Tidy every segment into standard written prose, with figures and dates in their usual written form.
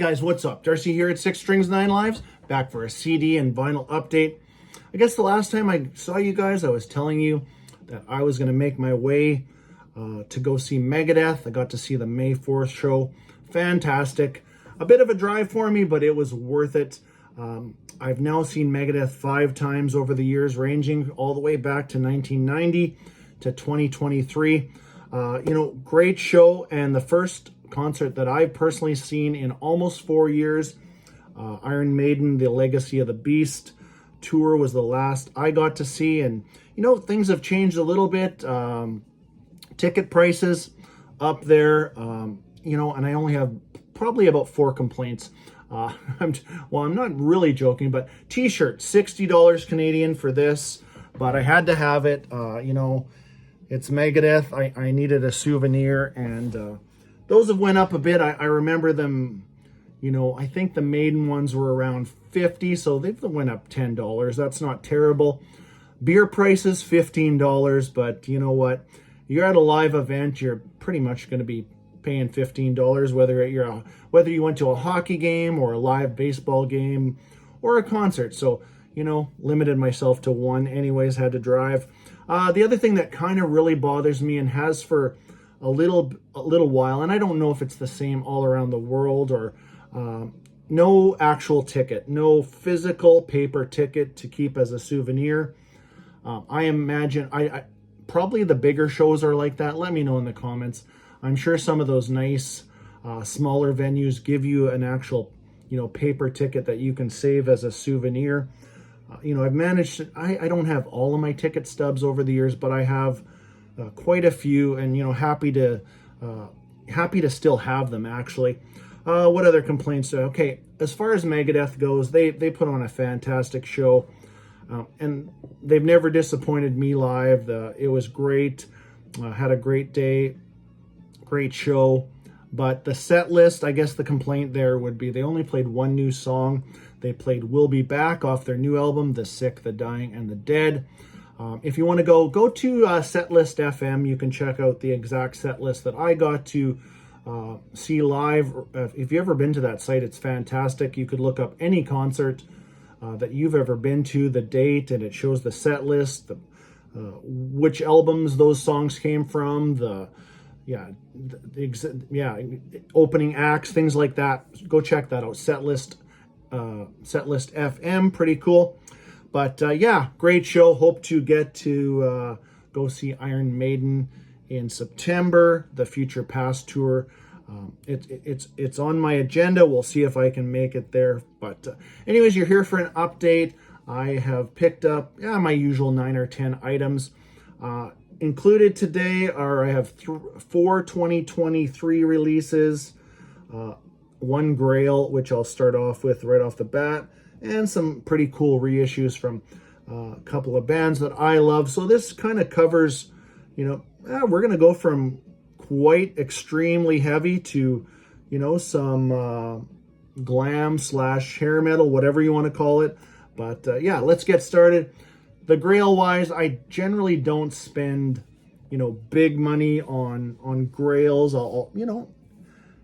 Guys, what's up? Darcy here at 6 Strings 9 Lives, back for a CD and vinyl update. I guess the last time I saw you guys, I was telling you that I was going to make my way to go see Megadeth. I got to see the May 4th show. Fantastic. A bit of a drive for me, but it was worth it. I've now seen Megadeth 5 times over the years, ranging all the way back to 1990 to 2023. Great show, and the first concert that I've personally seen in almost 4 years. Iron Maiden, The Legacy of the Beast tour was the last I got to see, and things have changed a little bit. Ticket prices up there, and I only have probably about 4 complaints. I'm not really joking, but t-shirt, $60 Canadian for this, but I had to have it. It's Megadeth. I needed a souvenir, and those have went up a bit. I remember them, I think the Maiden ones were around 50, so they've went up $10. That's not terrible. Beer prices, $15, but you know what? You're at a live event, you're pretty much going to be paying $15, whether you went to a hockey game or a live baseball game or a concert. So, limited myself to one anyways, had to drive. The other thing that kind of really bothers me and has for a little while, and I don't know if it's the same all around the world, or no actual ticket, no physical paper ticket to keep as a souvenir. I imagine I probably the bigger shows are like that. Let me know in the comments. I'm sure some of those nice smaller venues give you an actual paper ticket that you can save as a souvenir. I've managed to, I don't have all of my ticket stubs over the years, but I have quite a few, and happy to still have them actually. What other complaints? Okay, as far as Megadeth goes, they put on a fantastic show, and they've never disappointed me live. It was great. Had a great day, great show. But the set list, I guess the complaint there would be they only played one new song. They played We'll Be Back off their new album, The Sick, The Dying, and The Dead. If you want to go to Setlist FM, you can check out the exact set list that I got to see live. If you've ever been to that site, it's fantastic. You could look up any concert that you've ever been to, the date, and it shows the set list, which albums those songs came from, opening acts, things like that. Go check that out. Setlist FM, pretty cool. But great show. Hope to get to go see Iron Maiden in September, the Future Past tour. It's on my agenda. We'll see if I can make it there. But anyways, you're here for an update. I have picked up my usual 9 or 10 items. Included today I have 4 2023 releases, 1 Grail, which I'll start off with right off the bat, and some pretty cool reissues from a couple of bands that I love. So this kind of covers, we're going to go from quite extremely heavy to, some glam / hair metal, whatever you want to call it. But let's get started. The Grail wise, I generally don't spend, big money on Grails.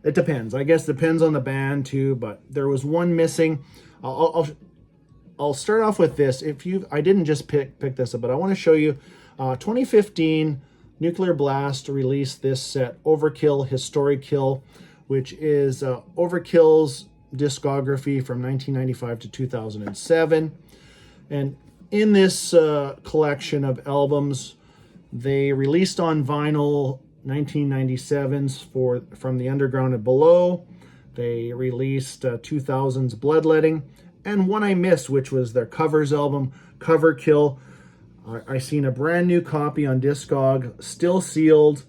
It depends. I guess depends on the band too, but there was one missing. I'll start off with this. I didn't just pick this up, but I want to show you 2015 Nuclear Blast released this set, Overkill Historic Kill, which is Overkill's discography from 1995 to 2007. And in this collection of albums, they released on vinyl 1997's From the Underground and Below. They released 2000's Bloodletting, and one I missed, which was their covers album, Cover Kill. I seen a brand new copy on Discog, still sealed,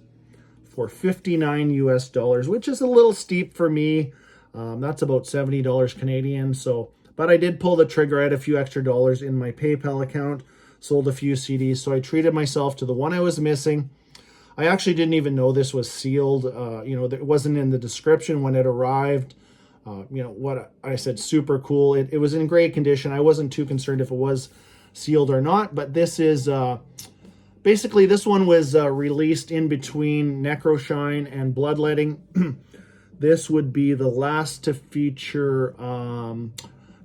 for $59 US, which is a little steep for me. That's about $70 Canadian. But I did pull the trigger. I had a few extra dollars in my PayPal account, sold a few CDs, so I treated myself to the one I was missing. I actually didn't even know this was sealed. It wasn't in the description when it arrived. What I said, super cool. It was in great condition. I wasn't too concerned if it was sealed or not, but this is basically, this one was released in between Necroshine and Bloodletting. This would be the last to feature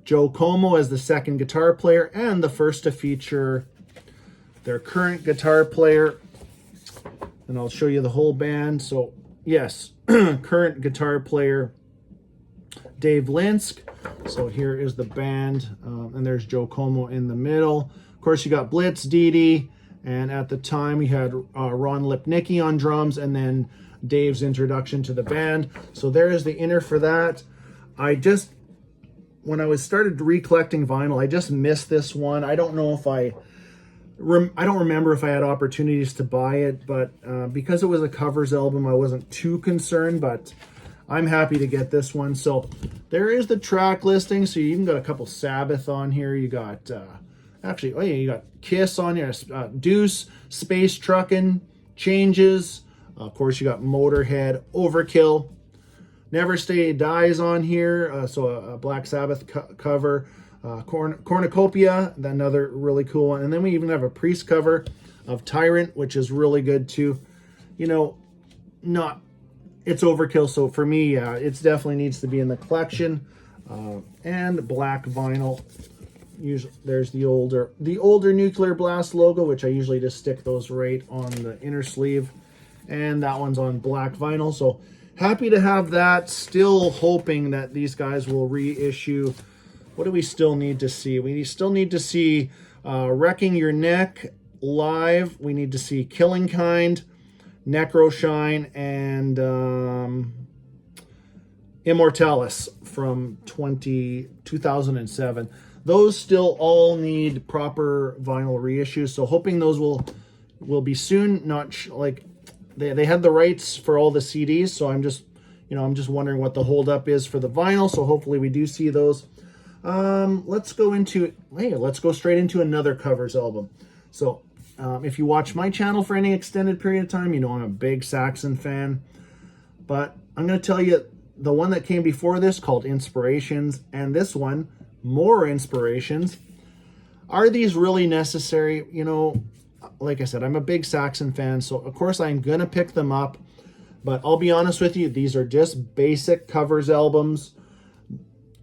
Joe Como as the second guitar player, and the first to feature their current guitar player. And I'll show you the whole band. So yes, current guitar player Dave Linsk. So here is the band, and there's Joe Como in the middle. Of course, you got Blitz, Dee Dee, and at the time we had Ron Lipnicki on drums, and then Dave's introduction to the band. So there is the inner for that. When I started recollecting vinyl, I just missed this one. I don't know if I don't remember if I had opportunities to buy it, but because it was a covers album, I wasn't too concerned, but I'm happy to get this one. So there is the track listing. So you even got a couple Sabbath on here. You got, you got Kiss on here, Deuce, Space Truckin', Changes. Of course, you got Motorhead, Overkill, Never Stay Dies on here. So a Black Sabbath cover. Cornucopia, another really cool one. And then we even have a Priest cover of Tyrant, which is really good too. You know, it's overkill, so for me, it definitely needs to be in the collection. And black vinyl. Usually, there's the older Nuclear Blast logo, which I usually just stick those right on the inner sleeve. And that one's on black vinyl. So happy to have that. Still hoping that these guys will reissue. What do we still need to see? We still need to see Wrecking Your Neck live. We need to see Killing Kind, Necroshine, and Immortalis from 2007. Those still all need proper vinyl reissues. So hoping those will be soon. Not like they had the rights for all the CDs. So I'm just wondering what the holdup is for the vinyl. So hopefully we do see those. Let's go straight into another covers album. So if you watch my channel for any extended period of time, you know I'm a big Saxon fan. But I'm going to tell you the one that came before this, called Inspirations, and this one, More Inspirations. Are these really necessary? You know, like I said, I'm a big Saxon fan, so of course I'm going to pick them up. But I'll be honest with you, these are just basic covers albums.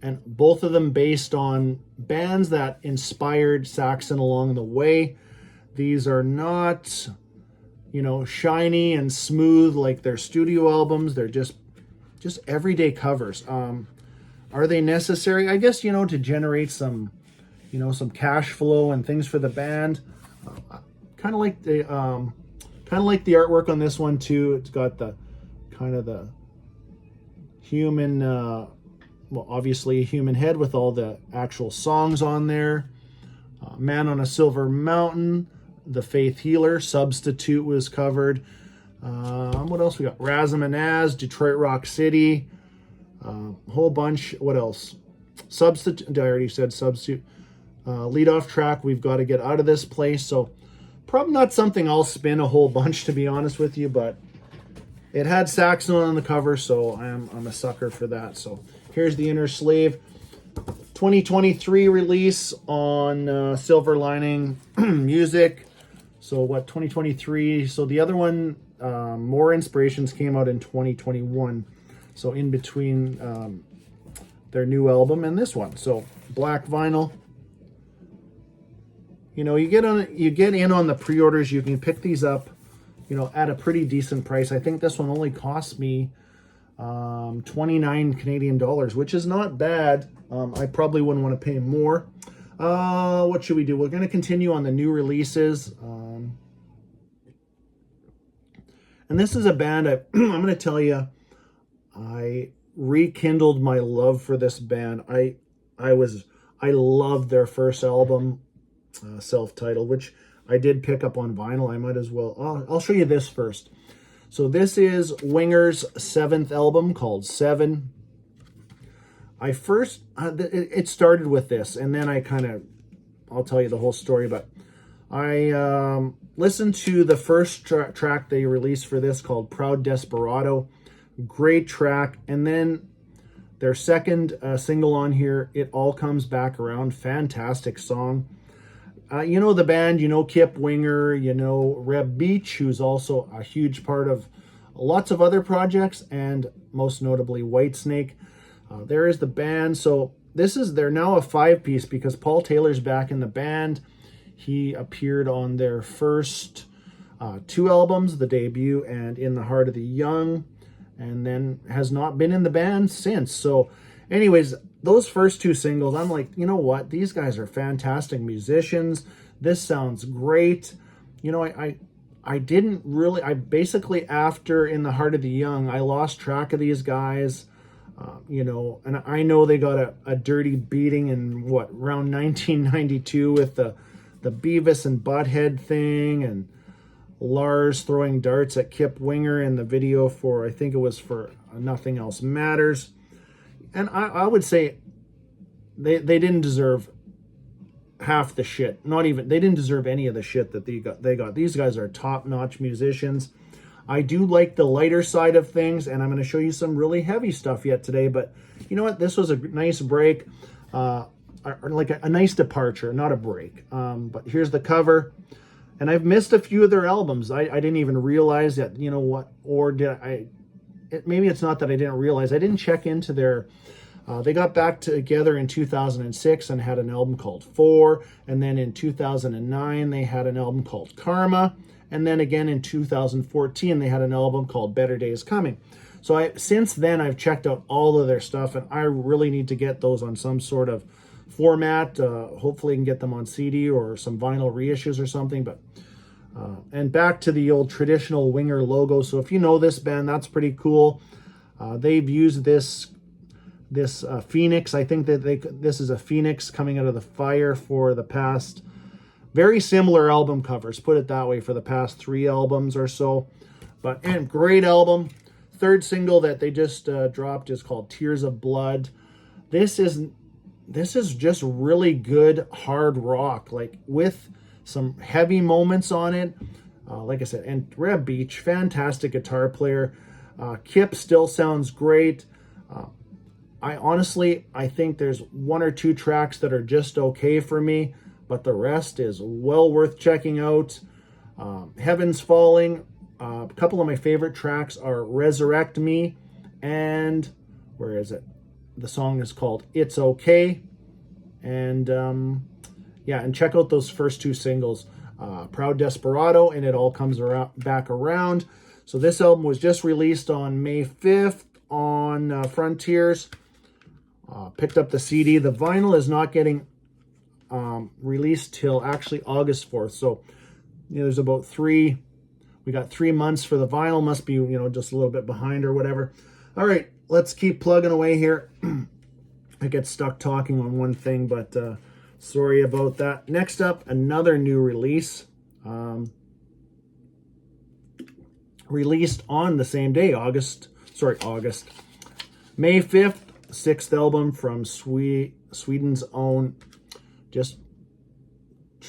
And both of them based on bands that inspired Saxon along the way. These are not, shiny and smooth like their studio albums. They're just everyday covers. Are they necessary? I guess, to generate some cash flow and things for the band. Kind of like the artwork on this one too. It's got the kind of the human. Well, obviously a human head with all the actual songs on there. Man on a Silver Mountain, The Faith Healer, Substitute was covered. What else we got? Razamanaz, Detroit Rock City, whole bunch. What else? Substitute, I already said Substitute. Lead off track, We've Got to Get Out of This Place. So probably not something I'll spin a whole bunch, to be honest with you, but it had Saxon on the cover, so I'm a sucker for that. So here's the inner sleeve. 2023 release on Silver Lining Music. So 2023? So the other one, More Inspirations, came out in 2021. So in between their new album and this one. So black vinyl. You get in on the pre-orders. You can pick these up, at a pretty decent price. I think this one only cost me 29 Canadian dollars, which is not bad. I probably wouldn't want to pay more. What should we do? We're going to continue on the new releases. And this is a band I'm going to tell you, I rekindled my love for this band. I loved their first album, self-titled, which I did pick up on vinyl. I might as well. I'll show you this first. So this is Winger's 7th album called Seven. I first, it started with this, and then I'll tell you the whole story, but I listened to the first track they released for this called Proud Desperado. Great track. And then their second single on here, It All Comes Back Around. Fantastic song. The band, Kip Winger, Reb Beach, who's also a huge part of lots of other projects, and most notably Whitesnake. There is the band. So they're now a 5-piece because Paul Taylor's back in the band. He appeared on their first 2 albums, the debut and In the Heart of the Young, and then has not been in the band since. So anyways, those first 2 singles, I'm like, you know what? These guys are fantastic musicians. This sounds great. You know, I didn't really, I basically, after In the Heart of the Young, I lost track of these guys. You know, and I know they got a dirty beating in around 1992 with the Beavis and Butthead thing, and Lars throwing darts at Kip Winger in the video for, I think it was for Nothing Else Matters. And I would say they didn't deserve half the shit. They didn't deserve any of the shit that they got. These guys are top-notch musicians. I do like the lighter side of things, and I'm going to show you some really heavy stuff yet today. But you know what? This was a nice break, like a nice departure, not a break. But here's the cover. And I've missed a few of their albums. I didn't even realize that, you know what, or did I? Maybe it's not that I didn't realize. I didn't check into their, they got back together in 2006 and had an album called 4. And then in 2009, they had an album called Karma. And then again in 2014, they had an album called Better Days Coming. So since then, I've checked out all of their stuff, and I really need to get those on some sort of format. Hopefully I can get them on CD or some vinyl reissues or something. But and back to the old traditional Winger logo. So if you know this band, that's pretty cool. They've used this phoenix. I think that this is a phoenix coming out of the fire for the past, very similar album covers, put it that way, for the past 3 albums or so. And great album. 3rd single that they just dropped is called Tears of Blood. This is just really good hard rock, like with some heavy moments on it. Like I said, and Reb Beach, fantastic guitar player. Kip still sounds great. I think there's 1 or 2 tracks that are just okay for me, but the rest is well worth checking out. Heaven's Falling. A couple of my favorite tracks are Resurrect Me and, where is it? The song is called It's Okay. And and check out those first 2 singles, Proud Desperado and It All Comes Back Around. So this album was just released on May 5th on Frontiers. Picked up the CD. The vinyl is not getting released till actually August 4th. So there's about we got 3 months for the vinyl. Must be, just a little bit behind or whatever. All right, let's keep plugging away here. I get stuck talking on one thing, but sorry about that. Next up, another new release. Released on the same day, August. May 5th, 6th album from Sweden's own,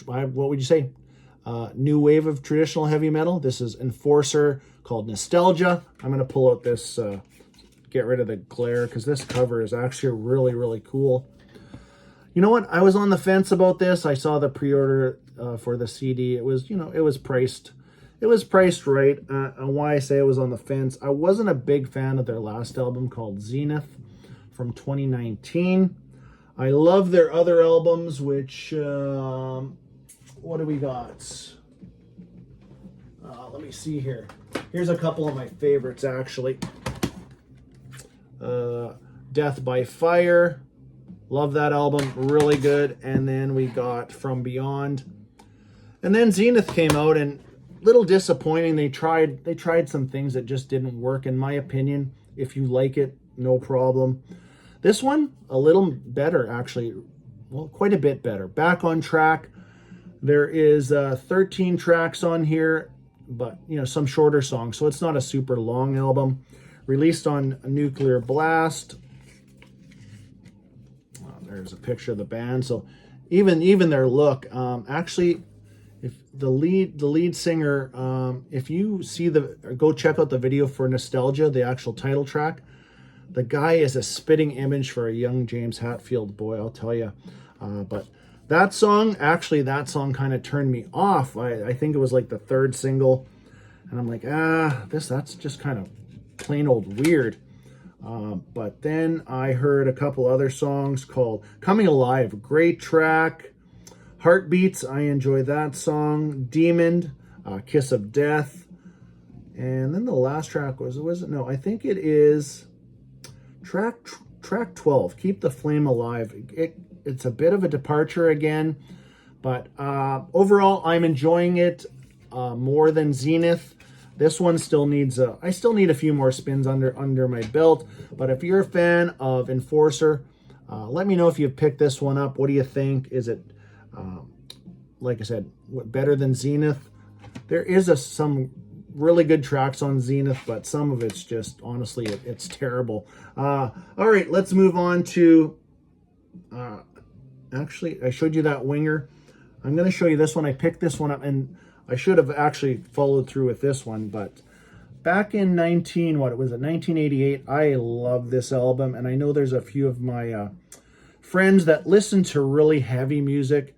what would you say? New wave of traditional heavy metal. This is Enforcer, called Nostalgia. I'm going to pull out this, get rid of the glare, because this cover is actually really, really cool. You know what? I was on the fence about this. I saw the pre-order for the CD. It was, it was priced. It was priced right. And why I say I was on the fence, I wasn't a big fan of their last album called Zenith from 2019. I love their other albums, which, what do we got? Let me see here. Here's a couple of my favorites, actually. Death by Fire. Love that album. Really good. And then we got From Beyond. And then Zenith came out, and little disappointing. They tried some things that just didn't work, in my opinion. If you like it, no problem. This one, a little better, actually. Well, quite a bit better. Back on Track. There is 13 tracks on here, but some shorter songs, so it's not a super long album. Released on Nuclear Blast. There's a picture of the band. So even their look, actually, if the lead singer, if you see go check out the video for Nostalgia, the actual title track. The guy is a spitting image for a young James Hetfield boy, I'll tell you. But that song kind of turned me off. I think it was like the 3rd single. And I'm like, that's just kind of plain old weird. But then I heard a couple other songs called Coming Alive, great track. Heartbeats, I enjoy that song. Demon, Kiss of Death. And then the last track was it? No, I think it is track 12, Keep the Flame Alive. It's a bit of a departure again, but overall, I'm enjoying it more than Zenith. This one still needs I still need a few more spins under my belt. But if you're a fan of Enforcer, let me know if you've picked this one up. What do you think? Is it, like I said, better than Zenith? There is some really good tracks on Zenith, but some of it's just, honestly, it's terrible. All right, let's move on to, actually, I showed you that winger. I'm going to show you this one. I picked this one up, and I should have actually followed through with this one, but back in 1988, I love this album, and I know there's a few of my friends that listen to really heavy music,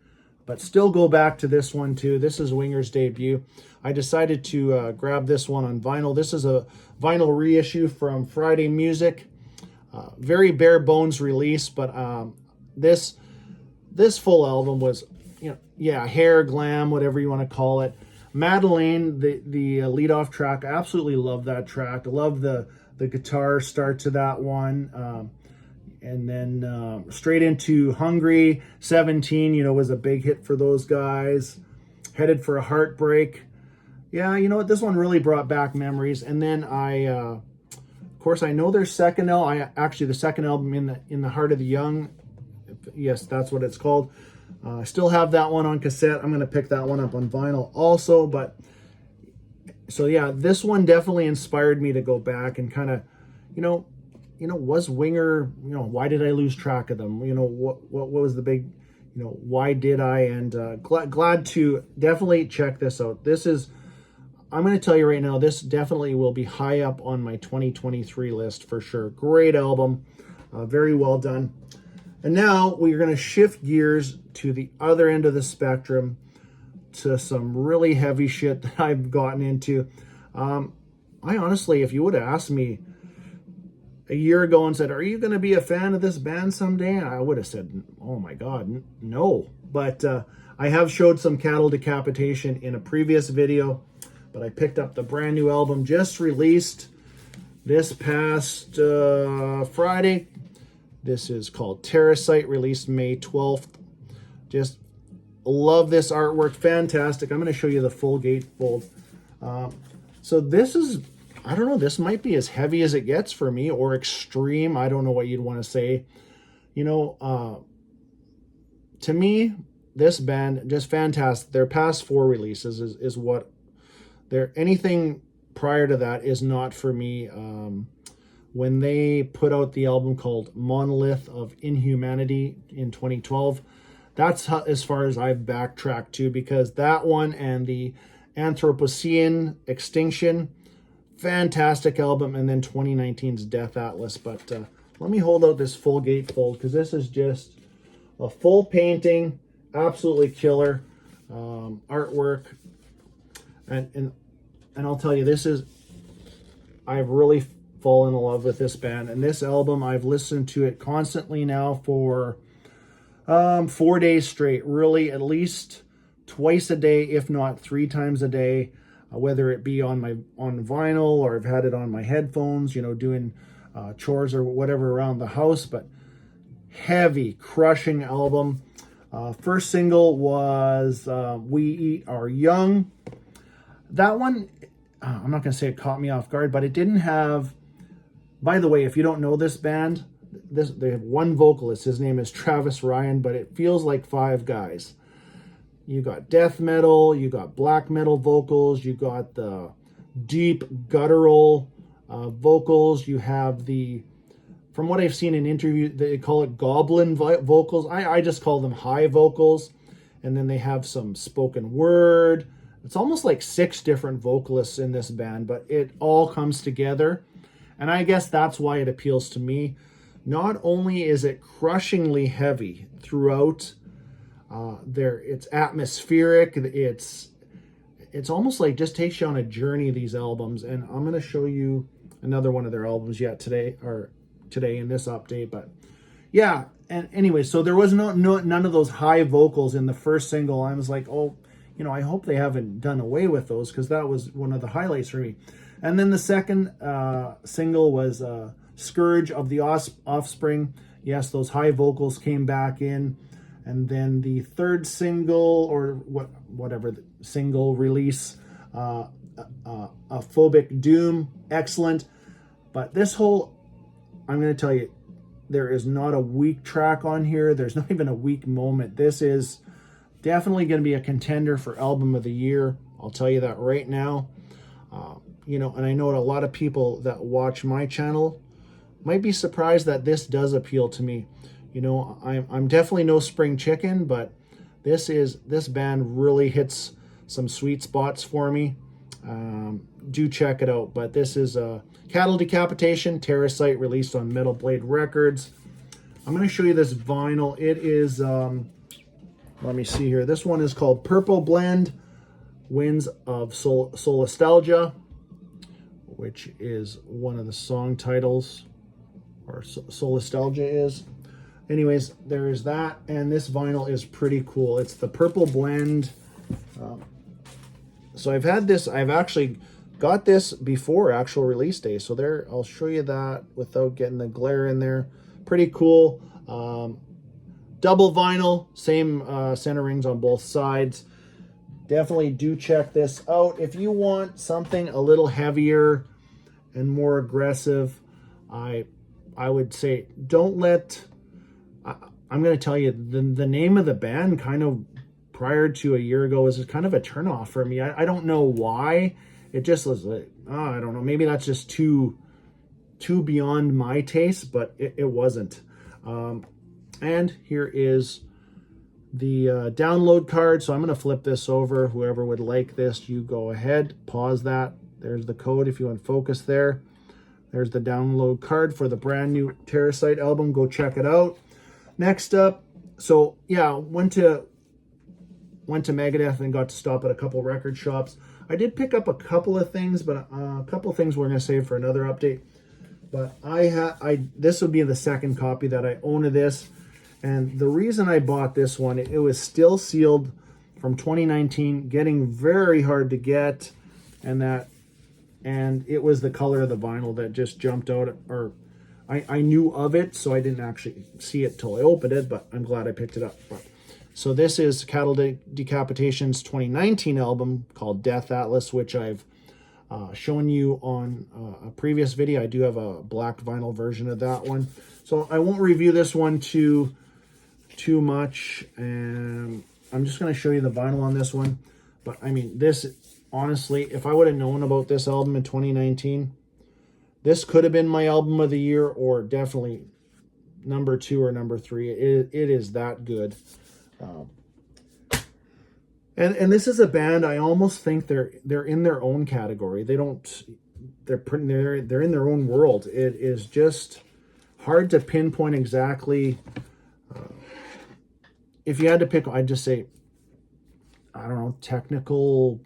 but still go back to this one too. This is Winger's debut. I decided to grab this one on vinyl. This is a vinyl reissue from Friday Music. Very bare bones release, but this full album was, hair, glam, whatever you want to call it. Madeleine, the lead-off track, I absolutely love that track. I love the guitar start to that one. And then straight into Hungry, 17, was a big hit for those guys. Headed for a Heartbreak. Yeah, you know what? This one really brought back memories. And then of course, I know their second album. The second album, In the Heart of the Young. Yes, that's what it's called. I still have that one on cassette. I'm going to pick that one up on vinyl also. But so yeah, this one definitely inspired me to go back and kind of, was Winger, why did I lose track of them? What was the big, why did I? And glad to definitely check this out. I'm going to tell you right now, this definitely will be high up on my 2023 list for sure. Great album. Very well done. And now we're going to shift gears to the other end of the spectrum, to some really heavy shit that I've gotten into. I honestly, if you would have asked me a year ago and said, are you going to be a fan of this band someday? I would have said, oh my God, no. But I have showed some Cattle Decapitation in a previous video, but I picked up the brand new album just released this past Friday. This is called Terracite, released May 12th. Just love this artwork. Fantastic. I'm going to show you the full gatefold. So this is, I don't know, this might be as heavy as it gets for me, or extreme. I don't know what you'd want to say. To me, this band, just fantastic. Their past 4 releases is what anything prior to that is not for me. When they put out the album called Monolith of Inhumanity in 2012, that's as far as I've backtracked to, because that one and the Anthropocene Extinction, fantastic album, and then 2019's Death Atlas. But let me hold out this full gatefold, because this is just a full painting, absolutely killer artwork, and I'll tell you, I've really fallen in love with this band, and this album, I've listened to it constantly now for 4 days straight, really, at least twice a day, if not 3 times a day, whether it be on vinyl, or I've had it on my headphones, doing chores or whatever around the house. But heavy, crushing album. First single was We Eat Our Young. That one, I'm not going to say it caught me off guard, but it didn't have, by the way, if you don't know this band, they have one vocalist. His name is Travis Ryan, but it feels like 5 guys. You got death metal, you got black metal vocals, you got the deep guttural vocals, you have from what I've seen in interviews, they call it goblin vocals. I just call them high vocals. And then they have some spoken word. It's almost like 6 different vocalists in this band, but it all comes together. And I guess that's why it appeals to me. Not only is it crushingly heavy throughout, it's atmospheric, it's almost like just takes you on a journey, these albums. And I'm going to show you another one of their albums yet today in this update. But yeah, and anyway, so there was none of those high vocals in the first single. I was like, oh, I hope they haven't done away with those, because that was one of the highlights for me. And then the second single was Scourge of the Offspring. Yes, those high vocals came back in. And then the third single, or whatever the single release, A Phobic Doom, excellent. But this whole, I'm going to tell you, there is not a weak track on here. There's not even a weak moment. This is definitely going to be a contender for Album of the Year. I'll tell you that right now. And I know a lot of people that watch my channel might be surprised that this does appeal to me. I'm definitely no spring chicken, but this band really hits some sweet spots for me. Do check it out. But this is Cattle Decapitation, Terracite, released on Metal Blade Records. I'm going to show you this vinyl. It is, let me see here. This one is called Purple Blend, Winds of Solastalgia, which is one of the song titles, or Solastalgia is. Anyways, there is that, and this vinyl is pretty cool. It's the Purple Blend. So I've actually got this before actual release day. So there, I'll show you that without getting the glare in there. Pretty cool. Double vinyl, same center rings on both sides. Definitely do check this out. If you want something a little heavier and more aggressive, I would say don't let... I'm going to tell you, the name of the band kind of prior to a year ago was kind of a turnoff for me. I don't know why. It just was like, I don't know. Maybe that's just too beyond my taste, but it wasn't. And here is the download card. So I'm going to flip this over. Whoever would like this, you go ahead. Pause that. There's the code if you want to focus there. There's the download card for the brand new Terracite album. Go check it out. Next up, so yeah, went to Megadeth and got to stop at a couple record shops. I did pick up a couple of things, but a couple of things we're going to save for another update. But this would be the second copy that I own of this, and the reason I bought this one, it was still sealed from 2019, getting very hard to get, and it was the color of the vinyl that just jumped out, or I knew of it, so I didn't actually see it till I opened it, but I'm glad I picked it up. So this is Cattle Decapitation's 2019 album called Death Atlas, which I've shown you on a previous video. I do have a black vinyl version of that one. So I won't review this one too much, and I'm just going to show you the vinyl on this one. But I mean, this, honestly, if I would have known about this album in 2019, this could have been my album of the year, or definitely number 2 or number 3. It is that good. And this is a band I almost think they're in their own category. They're in their own world. It is just hard to pinpoint exactly. If you had to pick, I'd just say, I don't know, technical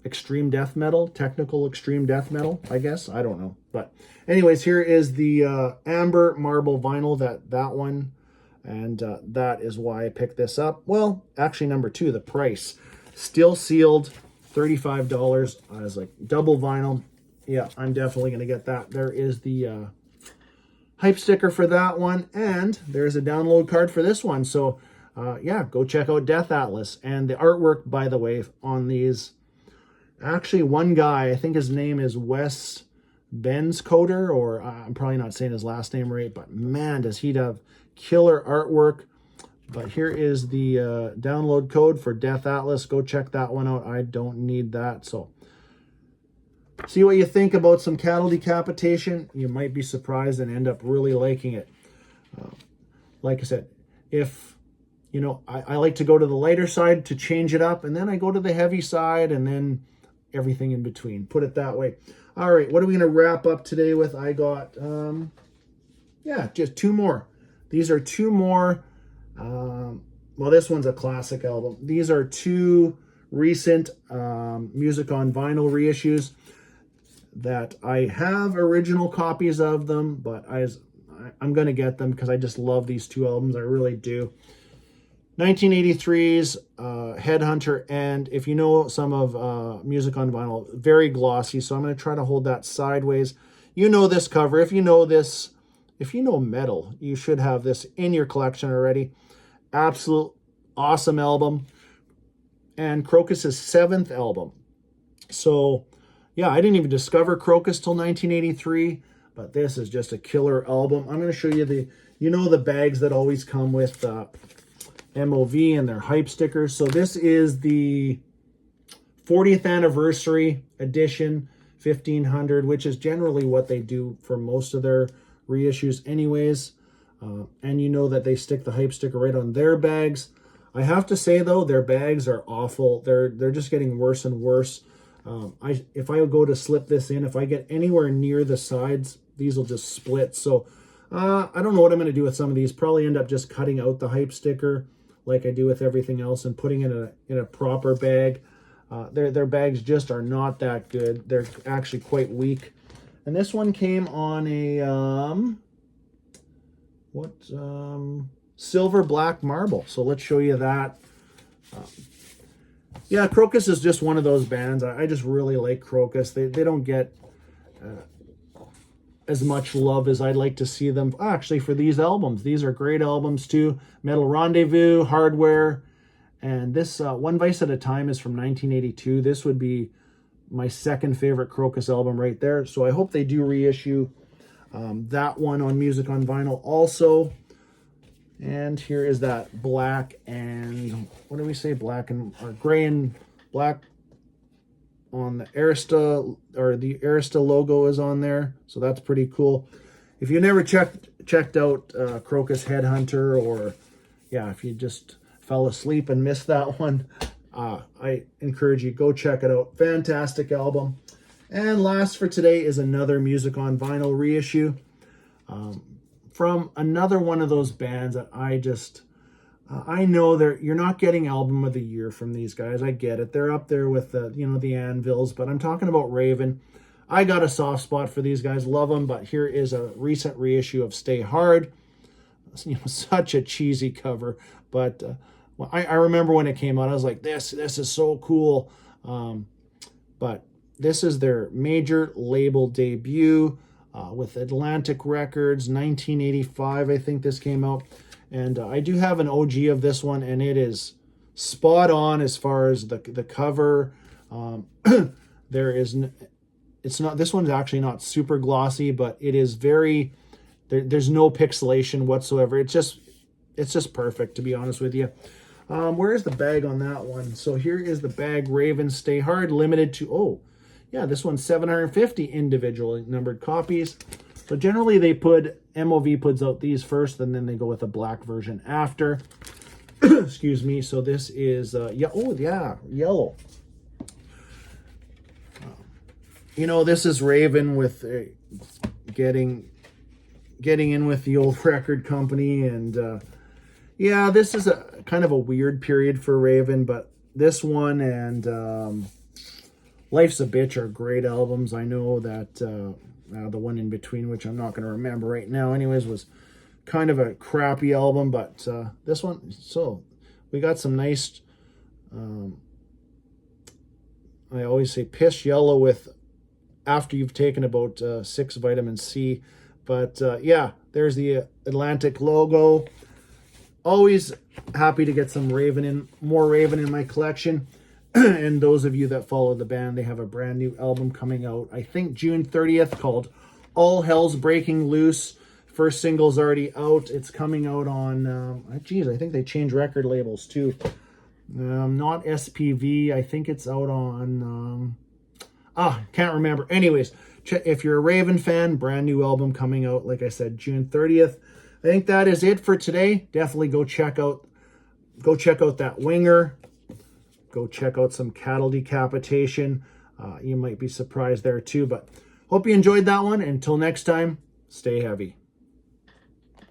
extreme death metal, I guess. I don't know. But anyways, here is the amber marble vinyl, that one. And that is why I picked this up. Well, actually, number 2, the price. Still sealed, $35. I was like, double vinyl. Yeah, I'm definitely going to get that. There is the hype sticker for that one. And there's a download card for this one. So, yeah, go check out Death Atlas. And the artwork, by the way, on these... Actually, one guy, I think his name is Wes Benscoder, or I'm probably not saying his last name right, but man, does he have killer artwork. But here is the download code for Death Atlas. Go check that one out. I don't need that. So see what you think about some Cattle Decapitation. You might be surprised and end up really liking it. Like I said, if, you know, I like to go to the lighter side to change it up, and then I go to the heavy side, and then everything in between. Put it that way. All right, what are we going to wrap up today with? I got, yeah, just 2 more. These are 2 more. Well, this one's a classic album. These are 2 recent Music on Vinyl reissues that I have original copies of them, but I'm going to get them because I just love these two albums. I really do. 1983's Headhunter, and if you know some of Music on Vinyl, very glossy, so I'm going to try to hold that sideways. You know this cover. If you know this, if you know metal, you should have this in your collection already. Absolute awesome album. And Crocus's 7th album. So, yeah, I didn't even discover Crocus till 1983, but this is just a killer album. I'm going to show you the bags that always come with MOV and their hype stickers. So this is the 40th anniversary edition 1500, which is generally what they do for most of their reissues anyways. And you know that they stick the hype sticker right on their bags. I have to say though, their bags are awful. They're just getting worse and worse. If I go to slip this in, if I get anywhere near the sides, these will just split. So I don't know what I'm going to do with some of these. Probably end up just cutting out the hype sticker like I do with everything else and putting it in a proper bag. Their bags just are not that good. They're actually quite weak. And this one came on a silver black marble. So let's show you that. Yeah, Crocus is just one of those bands. I just really like Crocus. They don't get as much love as I'd like to see them. Actually, for these albums, these are great albums too. Metal Rendezvous, Hardware, and this One Vice at a Time is from 1982. This would be my second favorite Crocus album right there. So I hope they do reissue that one on Music on Vinyl also. And here is that black and, what do we say, black and, or gray and black on the Arista, or the Arista logo is on there. So that's pretty cool. If you never checked out Crocus Headhunter, or yeah, if you just fell asleep and missed that one, I encourage you, go check it out. Fantastic album. And last for today is another Music on Vinyl reissue from another one of those bands that I know you're not getting album of the year from these guys. I get it. They're up there with the Anvils, but I'm talking about Raven. I got a soft spot for these guys. Love them, but here is a recent reissue of Stay Hard. Such a cheesy cover, but I remember when it came out, I was like, this is so cool. But this is their major label debut with Atlantic Records, 1985, I think this came out. And I do have an OG of this one, and it is spot on as far as the cover. This one's actually not super glossy, but it is very, there's no pixelation whatsoever. It's just perfect, to be honest with you. Where's the bag on that one? So here is the bag, Raven Stay Hard, limited to, this one's 750 individual numbered copies. So generally MOV puts out these first, and then they go with a black version after. Excuse me. So this is, yellow. This is Raven with getting in with the old record company. And this is a kind of a weird period for Raven, but this one and Life's a Bitch are great albums. I know that the one in between, which I'm not going to remember right now anyways, was kind of a crappy album, but this one, so we got some nice, I always say piss yellow with after you've taken about 6 vitamin C. But there's the Atlantic logo. Always happy to get some more Raven in my collection. And those of you that follow the band, they have a brand new album coming out, I think June 30th, called All Hell's Breaking Loose. First single's already out. It's coming out on, I think they changed record labels too. Not SPV. I think it's out on, can't remember. Anyways, if you're a Raven fan, brand new album coming out, like I said, June 30th. I think that is it for today. Definitely go check out that Winger. Go check out some Cattle Decapitation. You might be surprised there too, but hope you enjoyed that one. Until next time, stay heavy.